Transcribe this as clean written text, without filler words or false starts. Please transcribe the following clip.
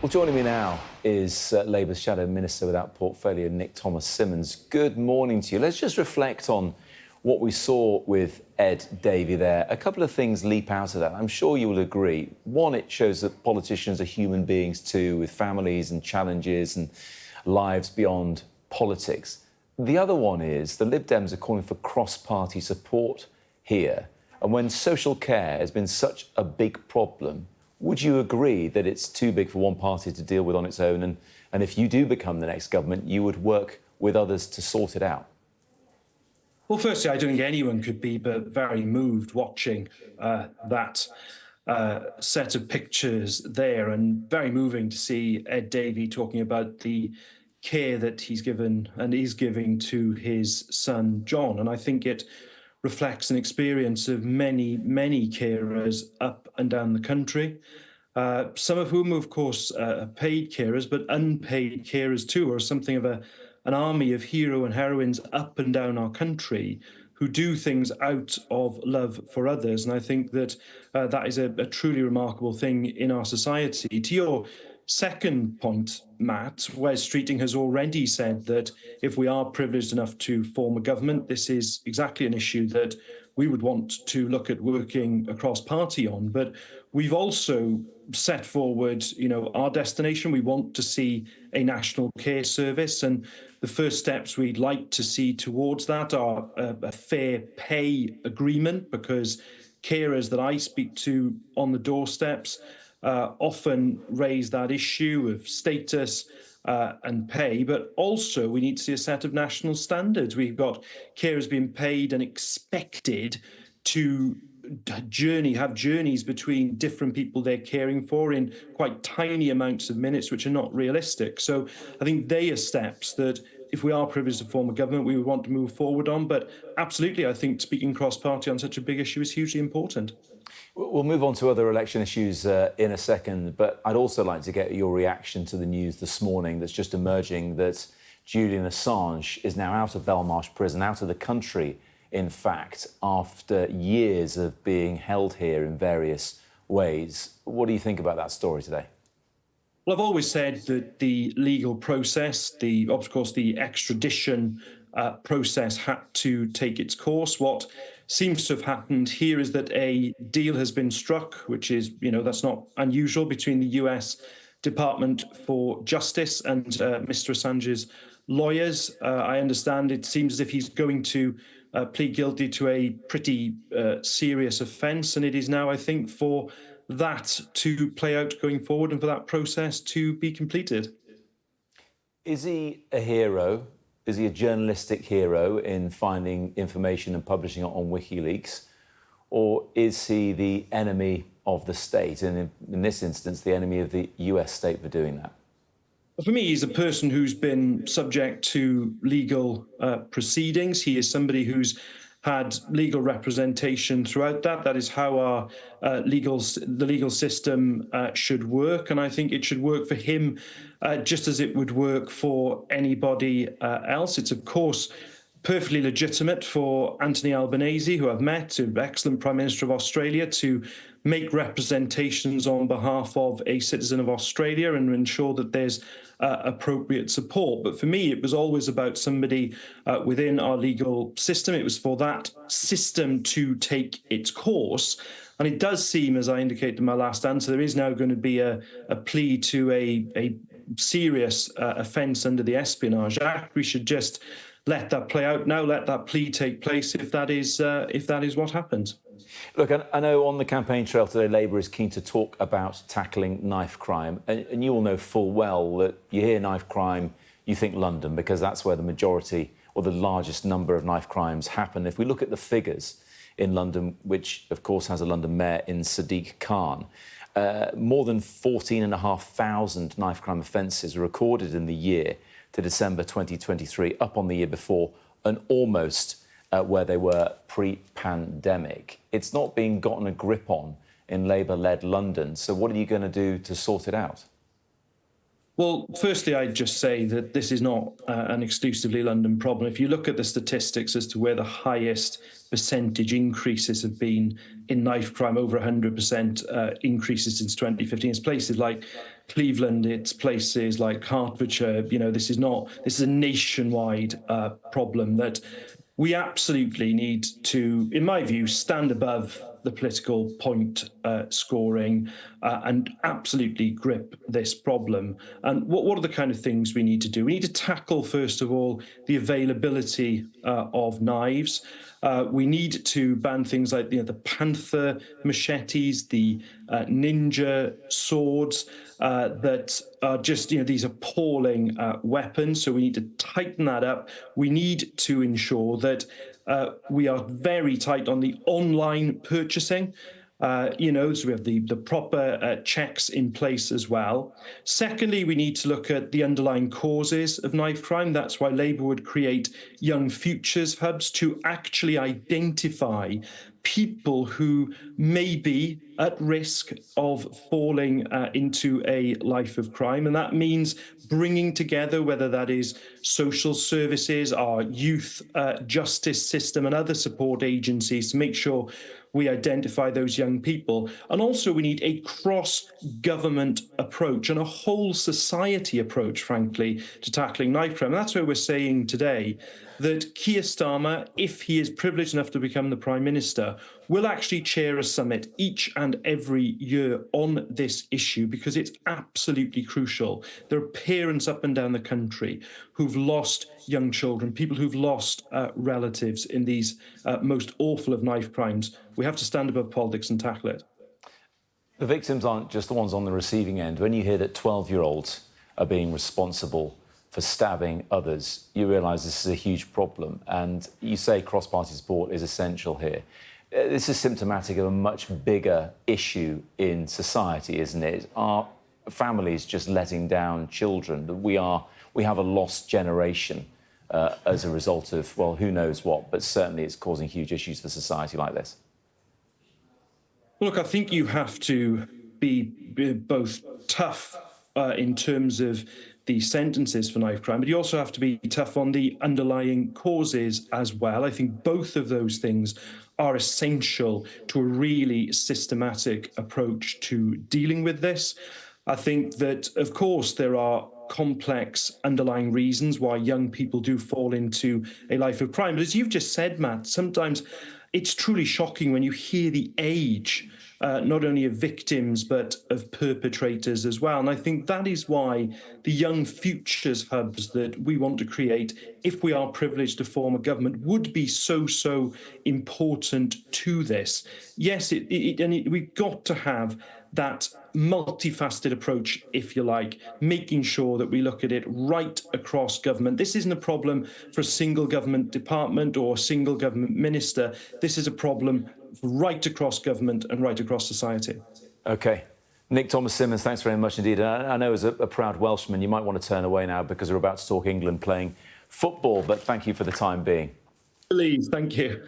Well, joining me now is Labour's Shadow Minister without portfolio, Nick Thomas-Symonds. Good morning to you. Let's just reflect on what we saw with Ed Davey there. A couple of things leap out of that. I'm sure you will agree. One, it shows that politicians are human beings too, with families and challenges and lives beyond politics. The other one is the Lib Dems are calling for cross-party support here. And when social care has been such a big problem, would you agree that it's too big for one party to deal with on its own? And if you do become the next government, you would work with others to sort it out? Well, firstly, I don't think anyone could be but very moved watching that set of pictures there, and very moving to see Ed Davey talking about the care that he's given and is giving to his son, John. And I think it reflects an experience of many, many carers up and down the country, some of whom, of course, are paid carers, but unpaid carers too, are something of an army of hero and heroines up and down our country who do things out of love for others. And I think that that is a truly remarkable thing in our society. To your second point, Matt, Wes Streeting has already said that if we are privileged enough to form a government, this is exactly an issue that we would want to look at working across party on. But we've also set forward, our destination. We want to see a national care service, and the first steps we'd like to see towards that are a fair pay agreement, because carers that I speak to on the doorsteps often raise that issue of status and pay, but also we need to see a set of national standards. We've got carers being paid and expected to have journeys between different people they're caring for in quite tiny amounts of minutes, which are not realistic. So I think they are steps that, if we are privileged to form a government, we would want to move forward on. But absolutely, I think speaking cross-party on such a big issue is hugely important. We'll move on to other election issues in a second, but I'd also like to get your reaction to the news this morning that's just emerging that Julian Assange is now out of Belmarsh prison, out of the country, in fact, after years of being held here in various ways. What do you think about that story today? Well, I've always said that the legal process, of course, the extradition process had to take its course. What seems to have happened here is that a deal has been struck, which is, that's not unusual, between the US Department for Justice and Mr. Assange's lawyers. I understand it seems as if he's going to plead guilty to a pretty serious offence, and it is now, I think, for that to play out going forward and for that process to be completed. Is he a hero? Is he a journalistic hero in finding information and publishing it on WikiLeaks? Or is he the enemy of the state, and in this instance, the enemy of the US state for doing that? For me, he's a person who's been subject to legal proceedings. He is somebody who's had legal representation throughout that. That is how our the legal system should work. And I think it should work for him just as it would work for anybody else. It's, of course, perfectly legitimate for Anthony Albanese, who I've met, an excellent Prime Minister of Australia, to make representations on behalf of a citizen of Australia and ensure that there's appropriate support. But for me, it was always about somebody within our legal system. It was for that system to take its course. And it does seem, as I indicated in my last answer, there is now going to be a plea to a serious offence under the Espionage Act. We should just let that play out now, let that plea take place if that is what happens. Look, I know on the campaign trail today, Labour is keen to talk about tackling knife crime. And you all know full well that you hear knife crime, you think London, because that's where the majority or the largest number of knife crimes happen. If we look at the figures in London, which, of course, has a London mayor in Sadiq Khan, more than 14,500 knife crime offences were recorded in the year to December 2023, up on the year before, and almost where they were pre-pandemic. It's not being gotten a grip on in Labour-led London. So what are you going to do to sort it out? Well, firstly, I'd just say that this is not an exclusively London problem. If you look at the statistics as to where the highest percentage increases have been in knife crime, over 100% increases since 2015, it's places like Cleveland, it's places like Hertfordshire. This is a nationwide problem that we absolutely need to, in my view, stand above the political point scoring and absolutely grip this problem. And what are the kind of things we need to do? We need to tackle, first of all, the availability of knives. We need to ban things like the panther machetes, the ninja swords that are just these appalling weapons. So we need to tighten that up. We need to ensure that we are very tight on the online purchasing. So we have the proper checks in place as well. Secondly, we need to look at the underlying causes of knife crime. That's why Labour would create Young Futures hubs to actually identify people who may be at risk of falling into a life of crime. And that means bringing together, whether that is social services, our youth justice system and other support agencies, to make sure we identify those young people. And also we need a cross-government approach and a whole society approach, frankly, to tackling knife crime. And that's where we're saying today that Keir Starmer, if he is privileged enough to become the Prime Minister, will actually chair a summit each and every year on this issue, because it's absolutely crucial. There are parents up and down the country who've lost young children, people who've lost relatives in these most awful of knife crimes. We have to stand above politics and tackle it. The victims aren't just the ones on the receiving end. When you hear that 12-year-olds are being responsible for stabbing others, you realise this is a huge problem. And you say cross-party support is essential here. This is symptomatic of a much bigger issue in society, isn't it? Are families just letting down children? That we have a lost generation as a result of, well, who knows what, but certainly it's causing huge issues for society like this. Look, I think you have to be both tough in terms of the sentences for knife crime, but you also have to be tough on the underlying causes as well. I think both of those things are essential to a really systematic approach to dealing with this. I think that, of course, there are complex underlying reasons why young people do fall into a life of crime. But as you've just said, Matt, sometimes it's truly shocking when you hear the age not only of victims, but of perpetrators as well. And I think that is why the Young Futures hubs that we want to create, if we are privileged to form a government, would be so important to this. Yes, we've got to have that multifaceted approach, if you like, making sure that we look at it right across government. This isn't a problem for a single government department or a single government minister. This is a problem right across government and right across society. OK. Nick Thomas-Symonds, thanks very much indeed. I know as a proud Welshman, you might want to turn away now because we're about to talk England playing football, but thank you for the time being. Please, thank you.